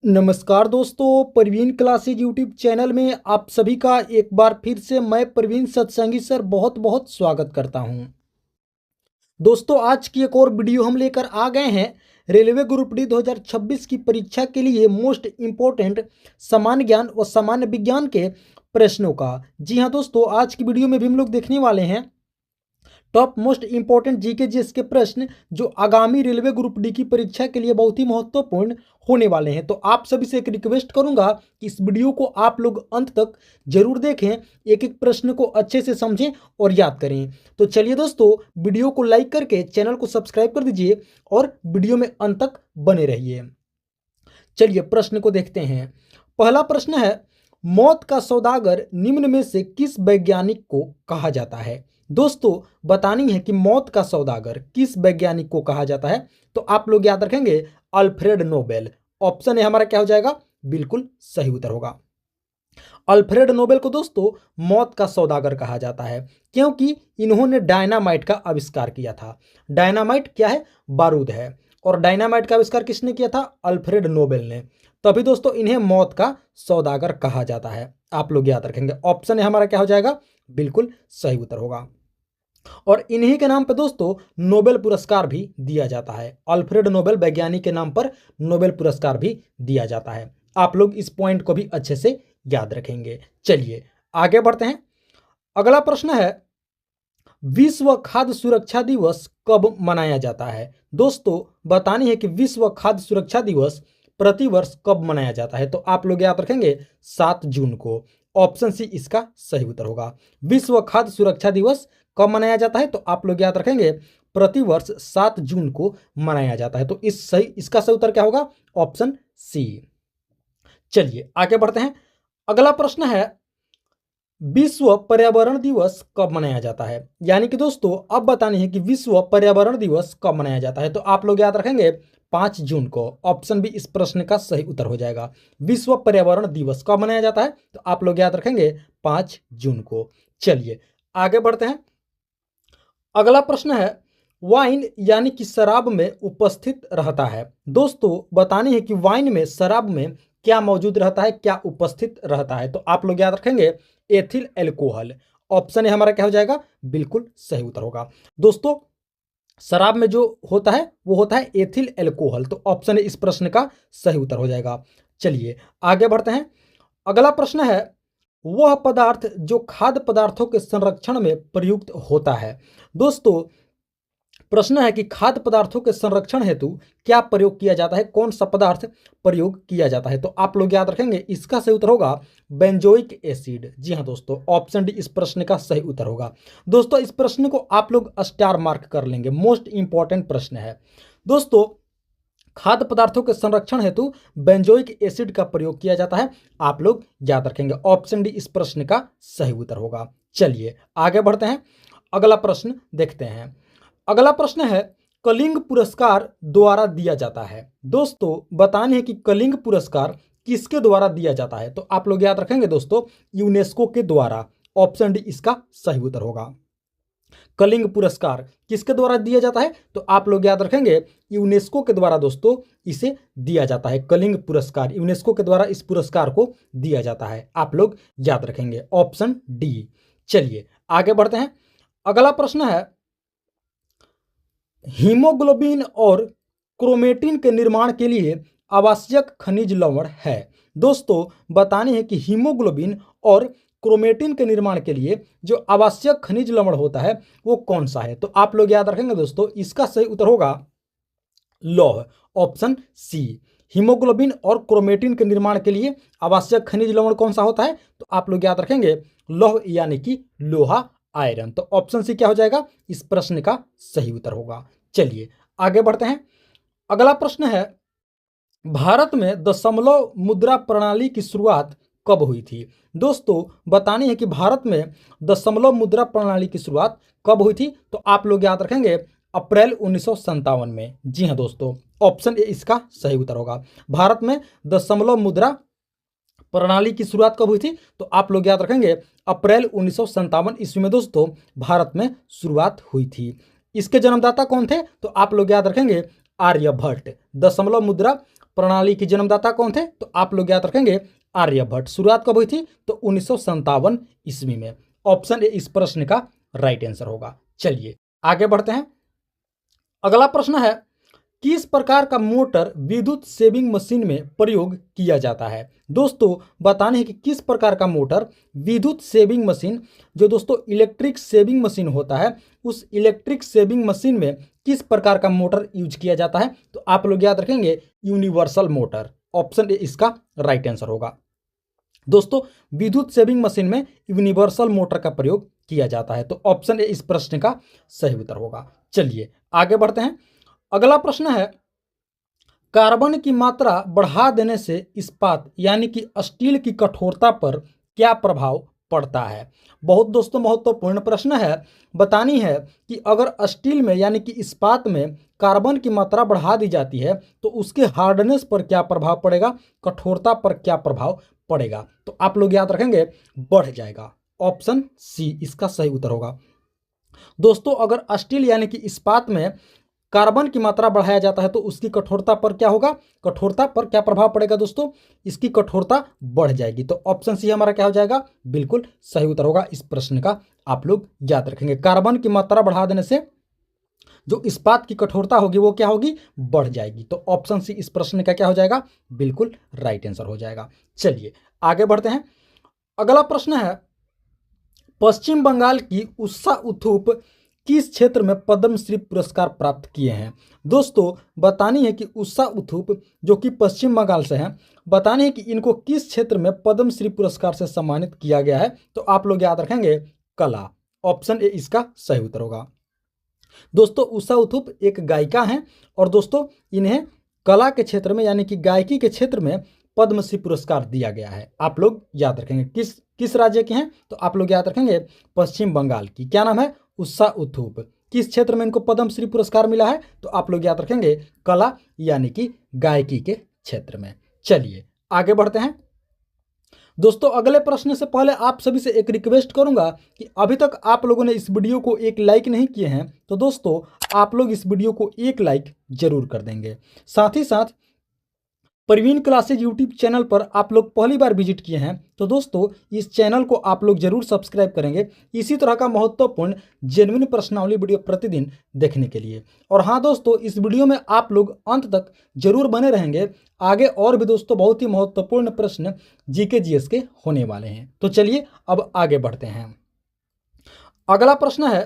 नमस्कार दोस्तों, Parveen classes YouTube channel में आप सभी का एक बार फिर से मैं परवीन सत्संगी सर बहुत बहुत स्वागत करता हूं। दोस्तों, आज की एक और वीडियो हम लेकर आ गए हैं रेलवे ग्रुप डी 2026 की परीक्षा के लिए मोस्ट इम्पोर्टेंट सामान्य ज्ञान व सामान्य विज्ञान के प्रश्नों का। जी हाँ दोस्तों, आज की वीडियो में भी हम लोग देखने वाले हैं top most important GK GS के प्रश्न जो आगामी रेलवे ग्रुप डी की परीक्षा के लिए बहुत ही महत्वपूर्ण होने वाले हैं। तो आप सभी से एक रिक्वेस्ट करूंगा कि इस वीडियो को आप लोग अंत तक जरूर देखें, एक एक प्रश्न को अच्छे से समझें और याद करें। तो चलिए दोस्तों, वीडियो को लाइक करके चैनल को सब्सक्राइब कर दीजिए और वीडियो में अंत तक बने रहिए। चलिए प्रश्न को देखते हैं। पहला प्रश्न है, मौत का सौदागर निम्न में से किस वैज्ञानिक को कहा जाता है। दोस्तों, बतानी है कि मौत का सौदागर किस वैज्ञानिक को कहा जाता है। तो आप लोग याद रखेंगे अल्फ्रेड नोबेल। ऑप्शन है हमारा क्या हो जाएगा, बिल्कुल सही उत्तर होगा। अल्फ्रेड नोबेल को दोस्तों मौत का सौदागर कहा जाता है क्योंकि इन्होंने डायनामाइट का आविष्कार किया था। डायनामाइट क्या है, बारूद है, और डायनामाइट का आविष्कार किसने किया था, अल्फ्रेड नोबेल ने। तभी दोस्तों इन्हें मौत का सौदागर कहा जाता है। आप लोग याद रखेंगे ऑप्शन है हमारा क्या हो जाएगा, बिल्कुल सही उत्तर होगा। और इन्हीं के नाम पर दोस्तों नोबेल पुरस्कार भी दिया जाता है। अल्फ्रेड नोबेल वैज्ञानिक के नाम पर नोबेल पुरस्कार भी दिया जाता है। आप लोग इस पॉइंट को भी अच्छे से याद रखेंगे। चलिए आगे बढ़ते हैं। अगला प्रश्न है, विश्व खाद्य सुरक्षा दिवस कब मनाया जाता है। दोस्तों, बतानी है कि विश्व खाद्य सुरक्षा दिवस प्रतिवर्ष कब मनाया जाता है। तो आप लोग याद रखेंगे 7 जून को। ऑप्शन सी इसका सही उत्तर होगा। विश्व खाद्य सुरक्षा दिवस कब मनाया जाता है, तो आप लोग याद रखेंगे प्रतिवर्ष 7 जून को मनाया जाता है। तो इसका सही उत्तर क्या होगा, ऑप्शन सी। चलिए आगे बढ़ते हैं। अगला प्रश्न है, विश्व पर्यावरण दिवस कब मनाया जाता है। यानी कि दोस्तों अब बतानी है कि विश्व पर्यावरण दिवस कब मनाया जाता है। तो आप लोग याद रखेंगे 5 जून को। ऑप्शन भी इस प्रश्न का सही उत्तर हो जाएगा। विश्व पर्यावरण दिवस कब मनाया जाता है, तो आप लोग याद रखेंगे 5 जून को। चलिए आगे बढ़ते हैं। अगला प्रश्न है, वाइन यानी कि शराब में उपस्थित रहता है। दोस्तों, बतानी है कि वाइन में, शराब में क्या मौजूद रहता है, क्या उपस्थित रहता है। तो आप लोग याद रखेंगे एथिल एल्कोहल। ऑप्शन है हमारा क्या हो जाएगा, बिल्कुल सही उत्तर होगा। दोस्तों, शराब में जो होता है वो होता है एथिल एल्कोहल। तो ऑप्शन इस प्रश्न का सही उत्तर हो जाएगा। चलिए आगे बढ़ते हैं। अगला प्रश्न है, वह पदार्थ जो खाद्य पदार्थों के संरक्षण में प्रयुक्त होता है। दोस्तों, प्रश्न है कि खाद्य पदार्थों के संरक्षण हेतु क्या प्रयोग किया जाता है, कौन सा पदार्थ प्रयोग किया जाता है। तो आप लोग याद रखेंगे इसका सही उत्तर होगा बेंजोइक एसिड। जी हाँ दोस्तों, ऑप्शन डी इस प्रश्न का सही उत्तर होगा। दोस्तों, इस प्रश्न को आप लोग स्टार मार्क कर लेंगे, मोस्ट इंपॉर्टेंट प्रश्न है। दोस्तों, खाद्य पदार्थों के संरक्षण हेतु बेंजोइक एसिड का प्रयोग किया जाता है। आप लोग याद रखेंगे ऑप्शन डी इस प्रश्न का सही उत्तर होगा। चलिए आगे बढ़ते हैं। अगला प्रश्न देखते हैं। अगला प्रश्न है, कलिंग पुरस्कार द्वारा दिया जाता है। दोस्तों, बतानी है कि कलिंग पुरस्कार किसके द्वारा दिया जाता है। तो आप लोग याद रखेंगे दोस्तों यूनेस्को के द्वारा। ऑप्शन डी इसका सही उत्तर होगा। कलिंग पुरस्कार किसके द्वारा दिया जाता है, तो आप लोग याद रखेंगे यूनेस्को के द्वारा दोस्तों इसे दिया जाता है। कलिंग पुरस्कार यूनेस्को के द्वारा इस पुरस्कार को दिया जाता है। आप लोग याद रखेंगे ऑप्शन डी। चलिए आगे बढ़ते हैं। अगला प्रश्न है, हीमोग्लोबिन और क्रोमेटिन के निर्माण के लिए आवश्यक खनिज लवण है। दोस्तों, बतानी है कि हीमोग्लोबिन और क्रोमेटिन के निर्माण के लिए जो आवश्यक खनिज लवण होता है वो कौन सा है। तो आप लोग याद रखेंगे दोस्तों इसका सही उत्तर होगा लौह। Option C. हीमोग्लोबिन और क्रोमेटिन के निर्माण के लिए आवश्यक खनिज लवण कौन सा होता है, तो आप लोग याद रखेंगे लौह यानी कि लोहा, आयरन। तो ऑप्शन सी क्या हो जाएगा, इस प्रश्न का सही उत्तर होगा। चलिए आगे बढ़ते हैं। अगला प्रश्न है, भारत में दशमलव मुद्रा प्रणाली की शुरुआत कब हुई थी। दोस्तों, बतानी है कि भारत में दशमलव मुद्रा प्रणाली की शुरुआत कब हुई थी। तो आप लोग याद रखेंगे अप्रैल 1957 में। जी हाँ दोस्तों, ऑप्शन ए इसका सही उत्तर होगा। भारत में दशमलव मुद्रा प्रणाली की शुरुआत कब हुई थी, तो आप लोग याद रखेंगे अप्रैल 1957 ईस्वी में दोस्तों भारत में शुरुआत हुई थी। इसके जन्मदाता कौन थे, तो आप लोग याद रखेंगे आर्यभट्ट। दशमलव मुद्रा प्रणाली की जन्मदाता कौन थे? तो आप लोग याद रखेंगे आर्यभट्ट। शुरुआत कब हुई थी? तो 1957 ईस्वी में। ऑप्शन ए इस प्रश्न का राइट आंसर होगा। चलिए आगे बढ़ते हैं। अगला प्रश्न है, किस प्रकार का मोटर विद्युत सेविंग मशीन में प्रयोग किया जाता है? दोस्तों बताने हैं कि किस प्रकार का मोटर विद्युत सेविंग मशीन, जो दोस्तों इलेक्ट्रिक सेविंग मशीन होता है, उस इलेक्ट्रिक सेविंग मशीन में किस प्रकार का मोटर यूज किया जाता है? तो आप लोग याद रखेंगे यूनिवर्सल मोटर। ऑप्शन ए इसका राइट आंसर होगा। दोस्तों विद्युत सेविंग मशीन में यूनिवर्सल मोटर का प्रयोग किया जाता है, तो ऑप्शन ए इस प्रश्न का सही उत्तर होगा। चलिए आगे बढ़ते हैं। अगला प्रश्न है, कार्बन की मात्रा बढ़ा देने से इस्पात यानी कि स्टील की कठोरता पर क्या प्रभाव पड़ता है? बहुत दोस्तों महत्वपूर्ण प्रश्न है। बतानी है कि अगर स्टील में यानी कि इस्पात में कार्बन की मात्रा बढ़ा दी जाती है तो उसके हार्डनेस पर क्या प्रभाव पड़ेगा, कठोरता पर क्या प्रभाव पड़ेगा? तो आप लोग याद रखेंगे बढ़ जाएगा। ऑप्शन सी इसका सही उत्तर होगा। दोस्तों अगर स्टील यानी कि इस्पात में कार्बन की मात्रा बढ़ाया जाता है तो उसकी कठोरता पर क्या होगा, कठोरता पर क्या प्रभाव पड़ेगा? दोस्तों इसकी कठोरता बढ़ जाएगी। तो ऑप्शन सी हमारा क्या हो जाएगा? बिल्कुल सही उत्तर होगा इस प्रश्न का। आप लोग याद रखेंगे कार्बन की मात्रा बढ़ा देने से जो इस्पात की कठोरता होगी वो क्या होगी? बढ़ जाएगी। तो ऑप्शन सी इस प्रश्न का क्या हो जाएगा? बिल्कुल राइट आंसर हो जाएगा। चलिए आगे बढ़ते हैं। अगला प्रश्न है, पश्चिम बंगाल की उषा उथुप किस क्षेत्र में पद्मश्री पुरस्कार प्राप्त किए हैं? दोस्तों बतानी है कि उषा उथुप जो कि पश्चिम बंगाल से हैं, बतानी है कि इनको किस क्षेत्र में पद्मश्री पुरस्कार से सम्मानित किया गया है? तो आप लोग याद रखेंगे कला। ऑप्शन ए इसका सही उत्तर होगा। दोस्तों उषा उथुप एक गायिका हैं और दोस्तों इन्हें कला के क्षेत्र में यानी कि गायकी के क्षेत्र में पद्मश्री पुरस्कार दिया गया है। आप लोग याद रखेंगे किस किस राज्य के हैं? तो आप लोग याद रखेंगे पश्चिम बंगाल की। क्या नाम है? उषा उथुप। किस क्षेत्र में इनको पद्मश्री पुरस्कार मिला है? तो आप लोग याद रखेंगे कला यानी कि गायकी के क्षेत्र में। चलिए आगे बढ़ते हैं। दोस्तों अगले प्रश्न से पहले आप सभी से एक रिक्वेस्ट करूंगा कि अभी तक आप लोगों ने इस वीडियो को एक लाइक नहीं किए हैं तो दोस्तों आप लोग इस वीडियो को एक लाइक जरूर कर देंगे। साथ ही साथ प्रवीण क्लासेज यूट्यूब चैनल पर आप लोग पहली बार विजिट किए हैं तो दोस्तों इस चैनल को आप लोग जरूर सब्सक्राइब करेंगे इसी तरह का महत्वपूर्ण जेन्युइन प्रश्नावली वीडियो प्रतिदिन देखने के लिए। और हाँ दोस्तों इस वीडियो में आप लोग अंत तक जरूर बने रहेंगे, आगे और भी दोस्तों बहुत ही महत्वपूर्ण प्रश्न जीके जीएस के होने वाले हैं। तो चलिए अब आगे बढ़ते हैं। अगला प्रश्न है,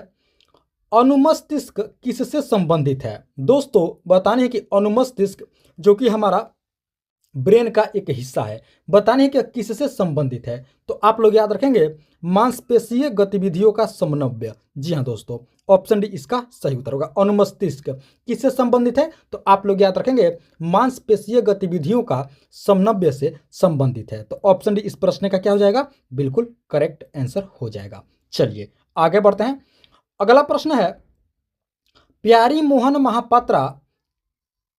अनुमस्तिष्क किससे संबंधित है? दोस्तों बताने हैं कि अनुमस्तिष्क जो कि हमारा ब्रेन का एक हिस्सा है, बताने हैं कि किससे संबंधित है? तो आप लोग याद रखेंगे मांसपेशीय गतिविधियों का समन्वय। जी हाँ दोस्तों ऑप्शन डी इसका सही उत्तर होगा। अनुमस्तिष्क किससे संबंधित है? तो आप लोग याद रखेंगे मांसपेशीय गतिविधियों का समन्वय से संबंधित है। तो ऑप्शन डी इस प्रश्न का क्या हो जाएगा? बिल्कुल करेक्ट आंसर हो जाएगा। चलिए आगे बढ़ते हैं। अगला प्रश्न है, प्यारी मोहन महापात्रा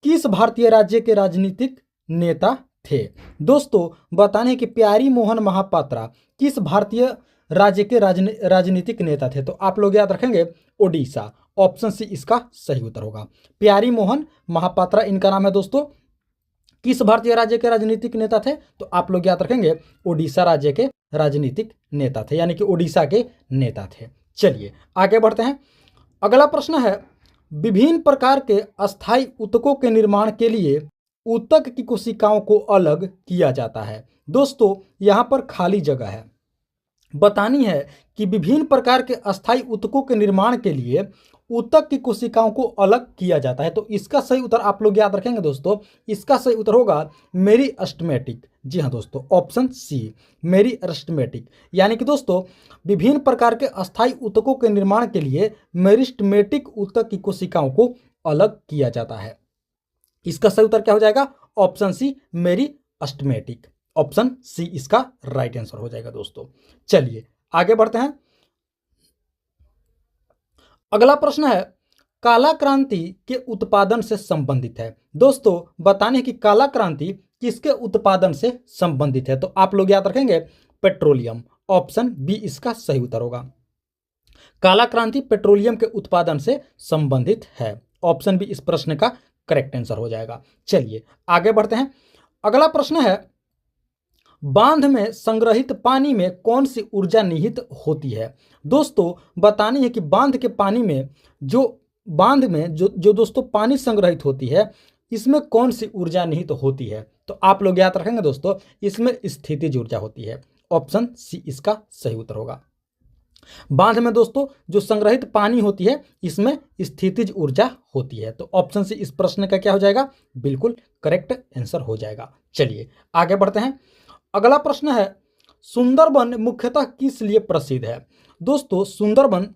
किस भारतीय राज्य के राजनीतिक नेता थे? दोस्तों बताने कि प्यारी मोहन महापात्रा किस भारतीय राज्य के राजनीतिक नेता थे? तो आप लोग याद रखेंगे ओडिशा। ऑप्शन सी इसका सही उत्तर होगा। प्यारी मोहन महापात्रा इनका नाम है दोस्तों। किस भारतीय राज्य के राजनीतिक नेता थे? तो आप लोग याद रखेंगे ओडिशा राज्य के राजनीतिक नेता थे, यानी कि ओडिशा के नेता थे। चलिए आगे बढ़ते हैं। अगला प्रश्न है, विभिन्न प्रकार के अस्थायी ऊतकों के निर्माण के लिए ऊतक की कोशिकाओं को अलग किया जाता है। दोस्तों यहाँ पर खाली जगह है। बतानी है कि विभिन्न प्रकार के अस्थायी ऊतकों के निर्माण के लिए ऊतक की कोशिकाओं को अलग किया जाता है। तो इसका सही उत्तर आप लोग याद रखेंगे दोस्तों, इसका सही उत्तर होगा मेरिस्टेमेटिक। जी हाँ दोस्तों ऑप्शन सी मेरिस्टेमेटिक, यानी कि दोस्तों विभिन्न प्रकार के अस्थायी ऊतकों के निर्माण के लिए मेरिस्टेमेटिक ऊतक की कोशिकाओं को अलग किया जाता है। इसका सही उत्तर क्या हो जाएगा? Option C meristematic. Option C इसका राइट आंसर हो जाएगा दोस्तों। चलिए आगे बढ़ते हैं। अगला प्रश्न है, काला क्रांति के उत्पादन से संबंधित है। दोस्तों बताने कि काला क्रांति किसके उत्पादन से संबंधित है? तो आप लोग याद रखेंगे पेट्रोलियम। ऑप्शन बी इसका सही उत्तर होगा। काला क्रांति पेट्रोलियम के उत्पादन से संबंधित है। ऑप्शन बी इस प्रश्न का करेक्ट आंसर हो जाएगा। चलिए आगे बढ़ते हैं। अगला प्रश्न है, बांध में संग्रहित पानी में कौन सी ऊर्जा निहित होती है? दोस्तों बतानी है कि बांध के पानी में जो दोस्तों पानी संग्रहित होती है, इसमें कौन सी ऊर्जा निहित होती है? तो आप लोग याद रखेंगे दोस्तों, इसमें स्थितिज ऊर्जा होती है। ऑप्शन सी इसका सही उत्तर होगा। बांध में दोस्तों जो संग्रहित पानी होती है, इसमें स्थितिज ऊर्जा होती है। तो ऑप्शन सी इस प्रश्न का क्या हो जाएगा? बिल्कुल करेक्ट आंसर हो जाएगा। चलिए आगे बढ़ते हैं। अगला प्रश्न है, सुंदरबन मुख्यतः किस लिए प्रसिद्ध है? दोस्तों सुंदरबन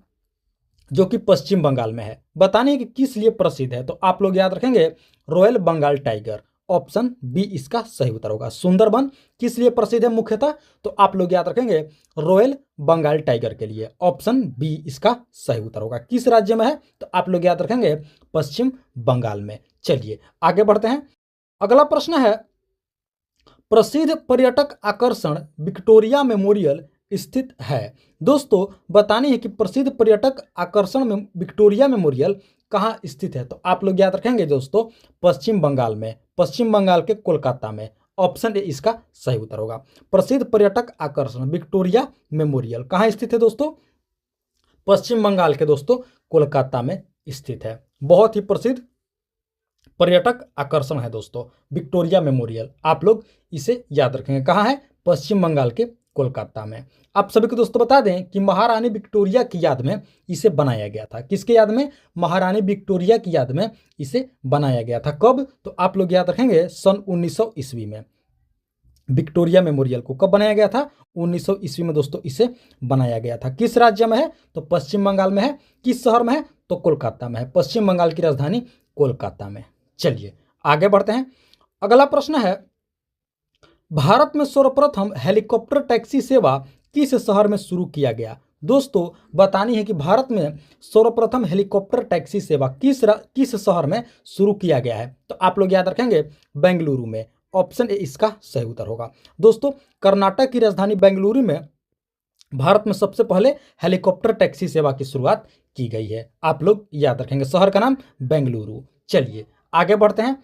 जो कि पश्चिम बंगाल में है, बताने कि किस लिए प्रसिद्ध है? तो आप लोग याद रखेंगे royal Bengal tiger. Option B इसका सही उत्तर होगा। सुंदरबन किस लिए प्रसिद्ध है मुख्यतः? तो आप लोग याद रखेंगे रॉयल बंगाल टाइगर के लिए। ऑप्शन बी इसका सही उत्तर होगा। किस राज्य में है? तो आप लोग याद रखेंगे पश्चिम बंगाल में। चलिए आगे बढ़ते हैं। अगला प्रश्न है, प्रसिद्ध पर्यटक आकर्षण विक्टोरिया मेमोरियल स्थित है। दोस्तों बतानी है कि प्रसिद्ध पर्यटक आकर्षण में विक्टोरिया मेमोरियल कहाँ स्थित है? तो आप लोग याद रखेंगे दोस्तों पश्चिम बंगाल में, पश्चिम बंगाल के कोलकाता में। ऑप्शन ए इसका सही उत्तर होगा। प्रसिद्ध पर्यटक आकर्षण विक्टोरिया मेमोरियल कहाँ स्थित है दोस्तों? पश्चिम बंगाल के दोस्तों कोलकाता में स्थित है। बहुत ही प्रसिद्ध पर्यटक आकर्षण है दोस्तों विक्टोरिया मेमोरियल। आप लोग इसे याद रखेंगे। कहाँ है? पश्चिम बंगाल के कोलकाता में। आप सभी को दोस्तों बता दें कि महारानी विक्टोरिया की याद में इसे बनाया गया था। किसके याद में? महारानी विक्टोरिया की याद में इसे बनाया गया था। कब? तो आप लोग याद रखेंगे सन 1900 ईस्वी में। विक्टोरिया मेमोरियल को कब बनाया गया था? 1900 ईस्वी में दोस्तों इसे बनाया गया था। किस राज्य में है? तो पश्चिम बंगाल में है। किस शहर में है? तो कोलकाता में है। पश्चिम बंगाल की राजधानी कोलकाता में। चलिए आगे बढ़ते हैं। अगला प्रश्न है, भारत में सर्वप्रथम हेलीकॉप्टर टैक्सी सेवा किस शहर में शुरू किया गया? दोस्तों बतानी है कि भारत में सर्वप्रथम हेलीकॉप्टर टैक्सी सेवा किस शहर में शुरू किया गया है? तो आप लोग याद रखेंगे बेंगलुरु में। ऑप्शन ए इसका सही उत्तर होगा। दोस्तों कर्नाटक की राजधानी बेंगलुरु में भारत में सबसे पहले हेलीकॉप्टर टैक्सी सेवा की शुरुआत की गई है। आप लोग याद रखेंगे शहर का नाम बेंगलुरु। चलिए आगे बढ़ते हैं।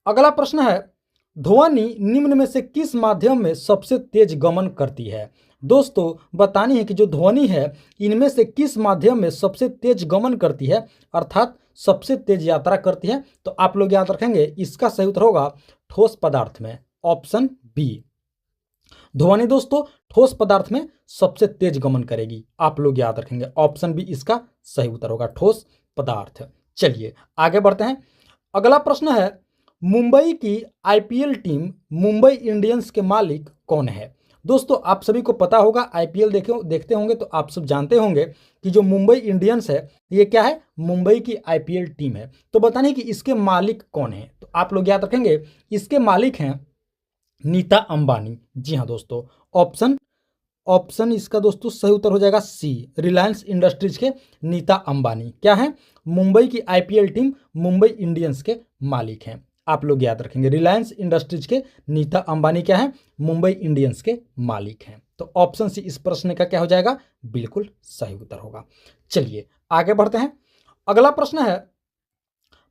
अगला प्रश्न है, ध्वनि निम्न में से किस माध्यम में सबसे तेज गमन करती है? दोस्तों बतानी है कि जो ध्वनि है इनमें से किस माध्यम में सबसे तेज गमन करती है, अर्थात सबसे तेज यात्रा करती है? तो आप लोग याद रखेंगे इसका सही उत्तर होगा ठोस पदार्थ में। Option B. ध्वनि दोस्तों ठोस पदार्थ में सबसे तेज गमन करेगी। आप लोग याद रखेंगे ऑप्शन बी इसका सही उत्तर होगा, ठोस पदार्थ। चलिए आगे बढ़ते हैं। अगला प्रश्न है, मुंबई की आईपीएल टीम मुंबई इंडियंस के मालिक कौन है? दोस्तों आप सभी को पता होगा, आईपीएल देखते होंगे तो आप सब जानते होंगे कि जो मुंबई इंडियंस है ये क्या है? मुंबई की आईपीएल टीम है। तो बताने कि इसके मालिक कौन है? तो आप लोग याद रखेंगे इसके मालिक हैं नीता अंबानी। जी हाँ दोस्तों, ऑप्शन इसका दोस्तों सही उत्तर हो जाएगा सी, रिलायंस इंडस्ट्रीज के नीता अंबानी क्या है? मुंबई की आईपीएल टीम मुंबई इंडियंस के मालिक हैं। आप लोग याद रखेंगे रिलायंस इंडस्ट्रीज के नीता अंबानी क्या है? मुंबई इंडियंस के मालिक हैं। तो ऑप्शन सी इस प्रश्न का क्या हो जाएगा? बिल्कुल सही उत्तर होगा। चलिए आगे बढ़ते हैं। अगला प्रश्न है,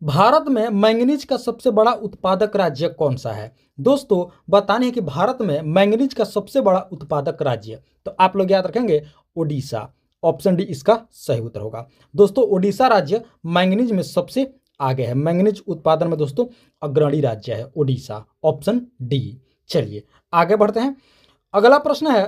भारत में मैंगनीज का सबसे बड़ा उत्पादक राज्य कौन सा है? दोस्तों बताने है कि भारत में मैंगनीज का सबसे बड़ा उत्पादक राज्य, तो आप लोग याद रखेंगे ओडिशा। ऑप्शन डी इसका सही उत्तर होगा। दोस्तों ओडिशा राज्य मैंगनीज में सबसे आगे है। मैंगनीज उत्पादन में दोस्तों अग्रणी राज्य है ओडिशा। Option D. चलिए आगे बढ़ते हैं। अगला प्रश्न है,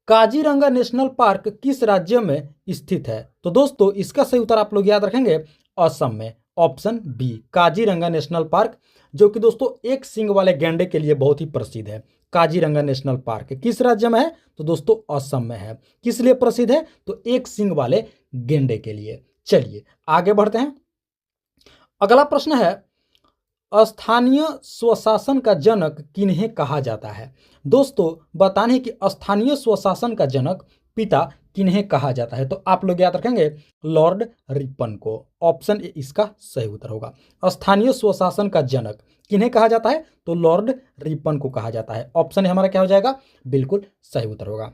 काजीरंगा नेशनल पार्क किस राज्य में स्थित है? तो दोस्तों इसका सही उत्तर आप लोग याद रखेंगे असम में। Option B, Kaziranga national park जो कि दोस्तों एक सींग वाले गैंडे के लिए बहुत ही प्रसिद्ध है। काजीरंगा नेशनल पार्क किस राज्य में है? तो दोस्तों असम में है। किस लिए प्रसिद्ध है? तो एक सींग वाले गैंडे के लिए। चलिए आगे बढ़ते हैं। अगला प्रश्न है, स्थानीय स्वशासन का जनक किन्हें कहा जाता है? दोस्तों बताने कि स्थानीय स्वशासन का जनक पिता किन्हें कहा जाता है? तो आप लोग याद रखेंगे लॉर्ड रिपन को। ऑप्शन ए इसका सही उत्तर होगा। स्थानीय स्वशासन का जनक किन्हें कहा जाता है? तो लॉर्ड रिपन को कहा जाता है। ऑप्शन ए हमारा क्या हो जाएगा? बिल्कुल सही उत्तर होगा।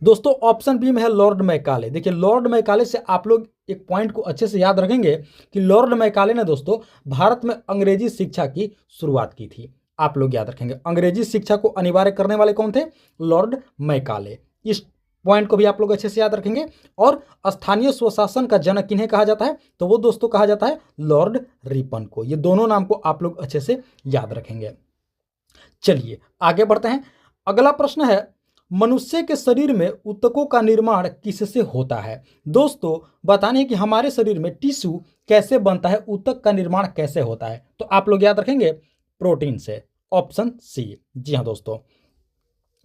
दोस्तों ऑप्शन बी में है लॉर्ड मैकाले। देखिए लॉर्ड मैकाले से आप लोग एक पॉइंट को अच्छे से याद रखेंगे कि लॉर्ड मैकाले ने दोस्तों भारत में अंग्रेजी शिक्षा की शुरुआत की थी। आप लोग याद रखेंगे अंग्रेजी शिक्षा को अनिवार्य करने वाले कौन थे? Lord Macaulay. इस पॉइंट को भी आप लोग अच्छे से याद रखेंगे। और स्थानीय स्वशासन का जनक किन्हें कहा जाता है? तो वो दोस्तों कहा जाता है लॉर्ड रिपन को। ये दोनों नाम को आप लोग अच्छे से याद रखेंगे। चलिए आगे बढ़ते हैं। अगला प्रश्न है, मनुष्य के शरीर में ऊतकों का निर्माण किससे होता है? दोस्तों बताने हैं कि हमारे शरीर में टिश्यू कैसे बनता है, ऊतक का निर्माण कैसे होता है? तो आप लोग याद रखेंगे प्रोटीन से। Option C. जी हाँ दोस्तों,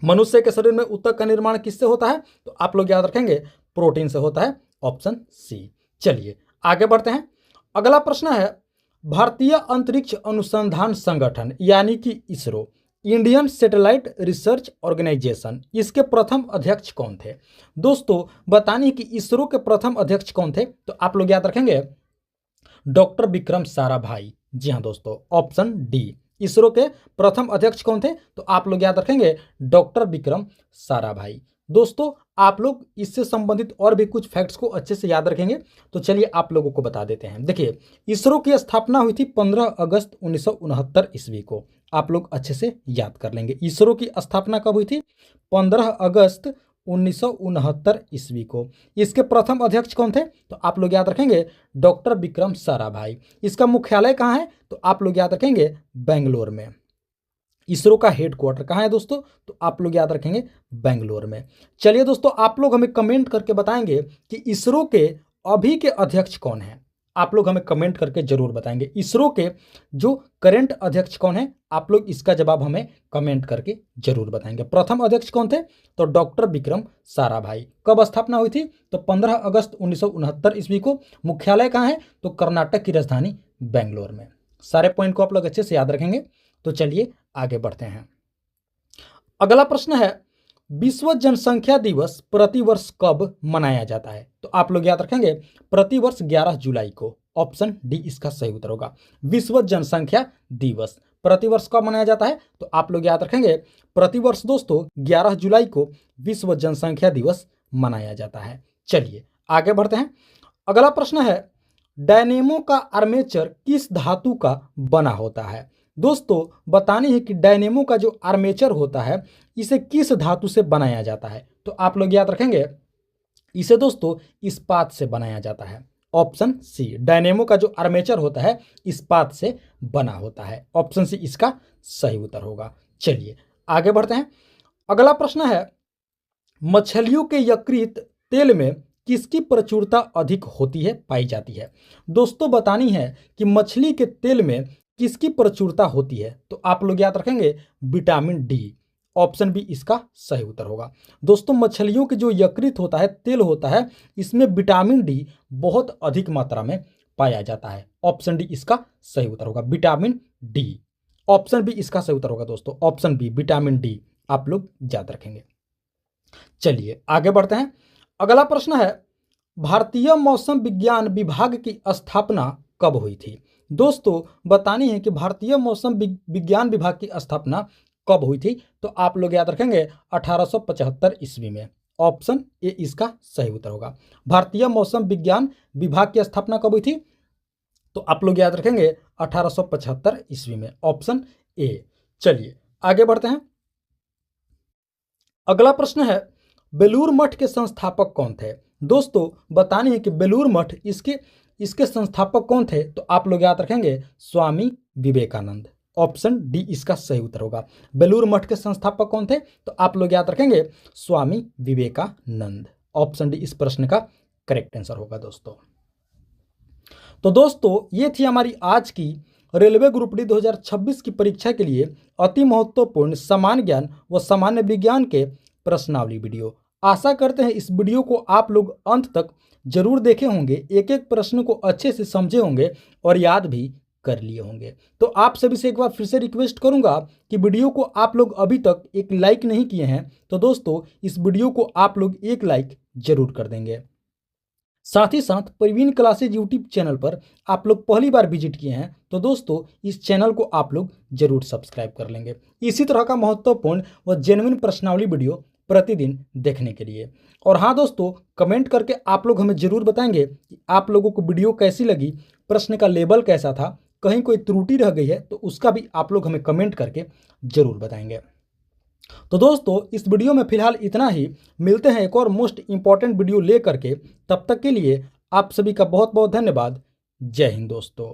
मनुष्य के शरीर में ऊतक का निर्माण किससे होता है? तो आप लोग याद रखेंगे प्रोटीन से होता है। Option C. चलिए आगे बढ़ते हैं। अगला प्रश्न है, भारतीय अंतरिक्ष अनुसंधान संगठन यानी कि ISRO, Indian satellite research organisation, इसके प्रथम अध्यक्ष कौन थे? दोस्तों बताने कि इसरो के प्रथम अध्यक्ष कौन थे? तो आप लोग याद रखेंगे डॉक्टर विक्रम साराभाई। जी हाँ दोस्तों, ऑप्शन डी। इसरो के प्रथम अध्यक्ष कौन थे? तो आप लोग याद रखेंगे डॉक्टर विक्रम साराभाई। दोस्तों आप लोग इससे संबंधित और भी कुछ फैक्ट्स को अच्छे से याद रखेंगे। तो चलिए आप लोगों को बता देते हैं। देखिए इसरो की स्थापना हुई थी 15 अगस्त 1969 ईस्वी को। आप लोग अच्छे से याद कर लेंगे इसरो की स्थापना कब हुई थी? 15 अगस्त 1969 ईस्वी को। इसके प्रथम अध्यक्ष कौन थे? तो आप लोग याद रखेंगे डॉक्टर विक्रम साराभाई। इसका मुख्यालय कहाँ है? तो आप लोग याद रखेंगे बेंगलोर में। इसरो का हेडक्वार्टर कहाँ है दोस्तों? तो आप लोग याद रखेंगे बेंगलोर में। चलिए दोस्तों आप लोग हमें कमेंट करके बताएंगे कि इसरो के अभी के अध्यक्ष कौन हैं। आप लोग हमें कमेंट करके जरूर बताएंगे इसरो के जो करंट अध्यक्ष कौन है। आप लोग इसका जवाब हमें कमेंट करके जरूर बताएंगे। प्रथम अध्यक्ष कौन थे? तो डॉक्टर विक्रम साराभाई। कब स्थापना हुई थी? तो 15 अगस्त 1969 ईस्वी को। मुख्यालय कहाँ है? तो कर्नाटक की राजधानी बेंगलोर में। सारे पॉइंट को आप लोग अच्छे से याद रखेंगे। तो चलिए आगे बढ़ते हैं। अगला प्रश्न है, विश्व जनसंख्या दिवस प्रतिवर्ष कब मनाया जाता है? तो आप लोग याद रखेंगे प्रतिवर्ष 11 जुलाई को। ऑप्शन डी इसका सही उत्तर होगा। विश्व जनसंख्या दिवस प्रतिवर्ष कब मनाया जाता है? तो आप लोग याद रखेंगे प्रतिवर्ष दोस्तों 11 जुलाई को विश्व जनसंख्या दिवस मनाया जाता है। चलिए आगे बढ़ते हैं। अगला प्रश्न है, डायनेमो का आर्मेचर किस धातु का बना होता है? दोस्तों बतानी है कि डायनेमो का जो आर्मेचर होता है इसे किस धातु से बनाया जाता है? तो आप लोग याद रखेंगे इसे दोस्तों इस्पात से बनाया जाता है। ऑप्शन सी। डायनेमो का जो आर्मेचर होता है इस्पात से बना होता है। ऑप्शन सी इसका सही उत्तर होगा। चलिए आगे बढ़ते हैं। अगला प्रश्न है, मछलियों के यकृत तेल में किसकी प्रचुरता अधिक होती है, पाई जाती है? दोस्तों बतानी है कि मछली के तेल में किसकी प्रचुरता होती है? तो आप लोग याद रखेंगे विटामिन डी। ऑप्शन बी इसका सही उत्तर होगा। दोस्तों मछलियों के जो यकृत होता है, तेल होता है, इसमें विटामिन डी बहुत अधिक मात्रा में पाया जाता है। ऑप्शन डी इसका सही उत्तर होगा, विटामिन डी। ऑप्शन बी इसका सही उत्तर होगा दोस्तों, ऑप्शन बी विटामिन डी आप लोग याद रखेंगे। चलिए आगे बढ़ते हैं। अगला प्रश्न है, भारतीय मौसम विज्ञान विभाग की स्थापना कब हुई थी? दोस्तों बतानी है कि भारतीय मौसम विज्ञान विभाग की स्थापना कब हुई थी? तो आप लोग याद रखेंगे 1875 ईस्वी में। ऑप्शन ए इसका सही उत्तर होगा। भारतीय मौसम विज्ञान विभाग की स्थापना कब हुई थी? तो आप लोग याद रखेंगे 1875 ईस्वी में। Option A. चलिए आगे बढ़ते हैं। अगला प्रश्न है, बेलूर मठ के संस्थापक कौन थे? दोस्तों बतानी है कि बेलूर मठ इसके संस्थापक कौन थे? तो आप लोग याद रखेंगे स्वामी विवेकानंद। ऑप्शन डी इसका सही उत्तर होगा। बेलूर मठ के संस्थापक कौन थे? तो आप लोग याद रखेंगे स्वामी विवेकानंद। ऑप्शन डी इस प्रश्न का करेक्ट आंसर होगा दोस्तों। तो दोस्तों ये थी हमारी आज की रेलवे ग्रुप डी 2026 की परीक्षा के लिए अति महत्वपूर्ण सामान्य ज्ञान व सामान्य विज्ञान के प्रश्नावली वीडियो। आशा करते हैं इस वीडियो को आप लोग अंत तक जरूर देखे होंगे, एक एक प्रश्न को अच्छे से समझे होंगे और याद भी कर लिए होंगे। तो आप सभी से एक बार फिर से रिक्वेस्ट करूंगा कि वीडियो को आप लोग अभी तक एक लाइक नहीं किए हैं तो दोस्तों इस वीडियो को आप लोग एक लाइक जरूर कर देंगे। साथ ही साथ प्रवीण क्लासेज यूट्यूब चैनल पर आप लोग पहली बार विजिट किए हैं तो दोस्तों इस चैनल को आप लोग जरूर सब्सक्राइब कर लेंगे। इसी तरह का महत्वपूर्ण व जेन्युइन प्रश्नावली वीडियो प्रतिदिन देखने के लिए। और हाँ दोस्तों, कमेंट करके आप लोग हमें ज़रूर बताएंगे कि आप लोगों को वीडियो कैसी लगी, प्रश्न का लेवल कैसा था, कहीं कोई त्रुटि रह गई है तो उसका भी आप लोग हमें कमेंट करके ज़रूर बताएंगे। तो दोस्तों, इस वीडियो में फिलहाल इतना ही। मिलते हैं एक और मोस्ट इंपॉर्टेंट वीडियो ले करके। तब तक के लिए आप सभी का बहुत बहुत धन्यवाद। जय हिंद दोस्तों।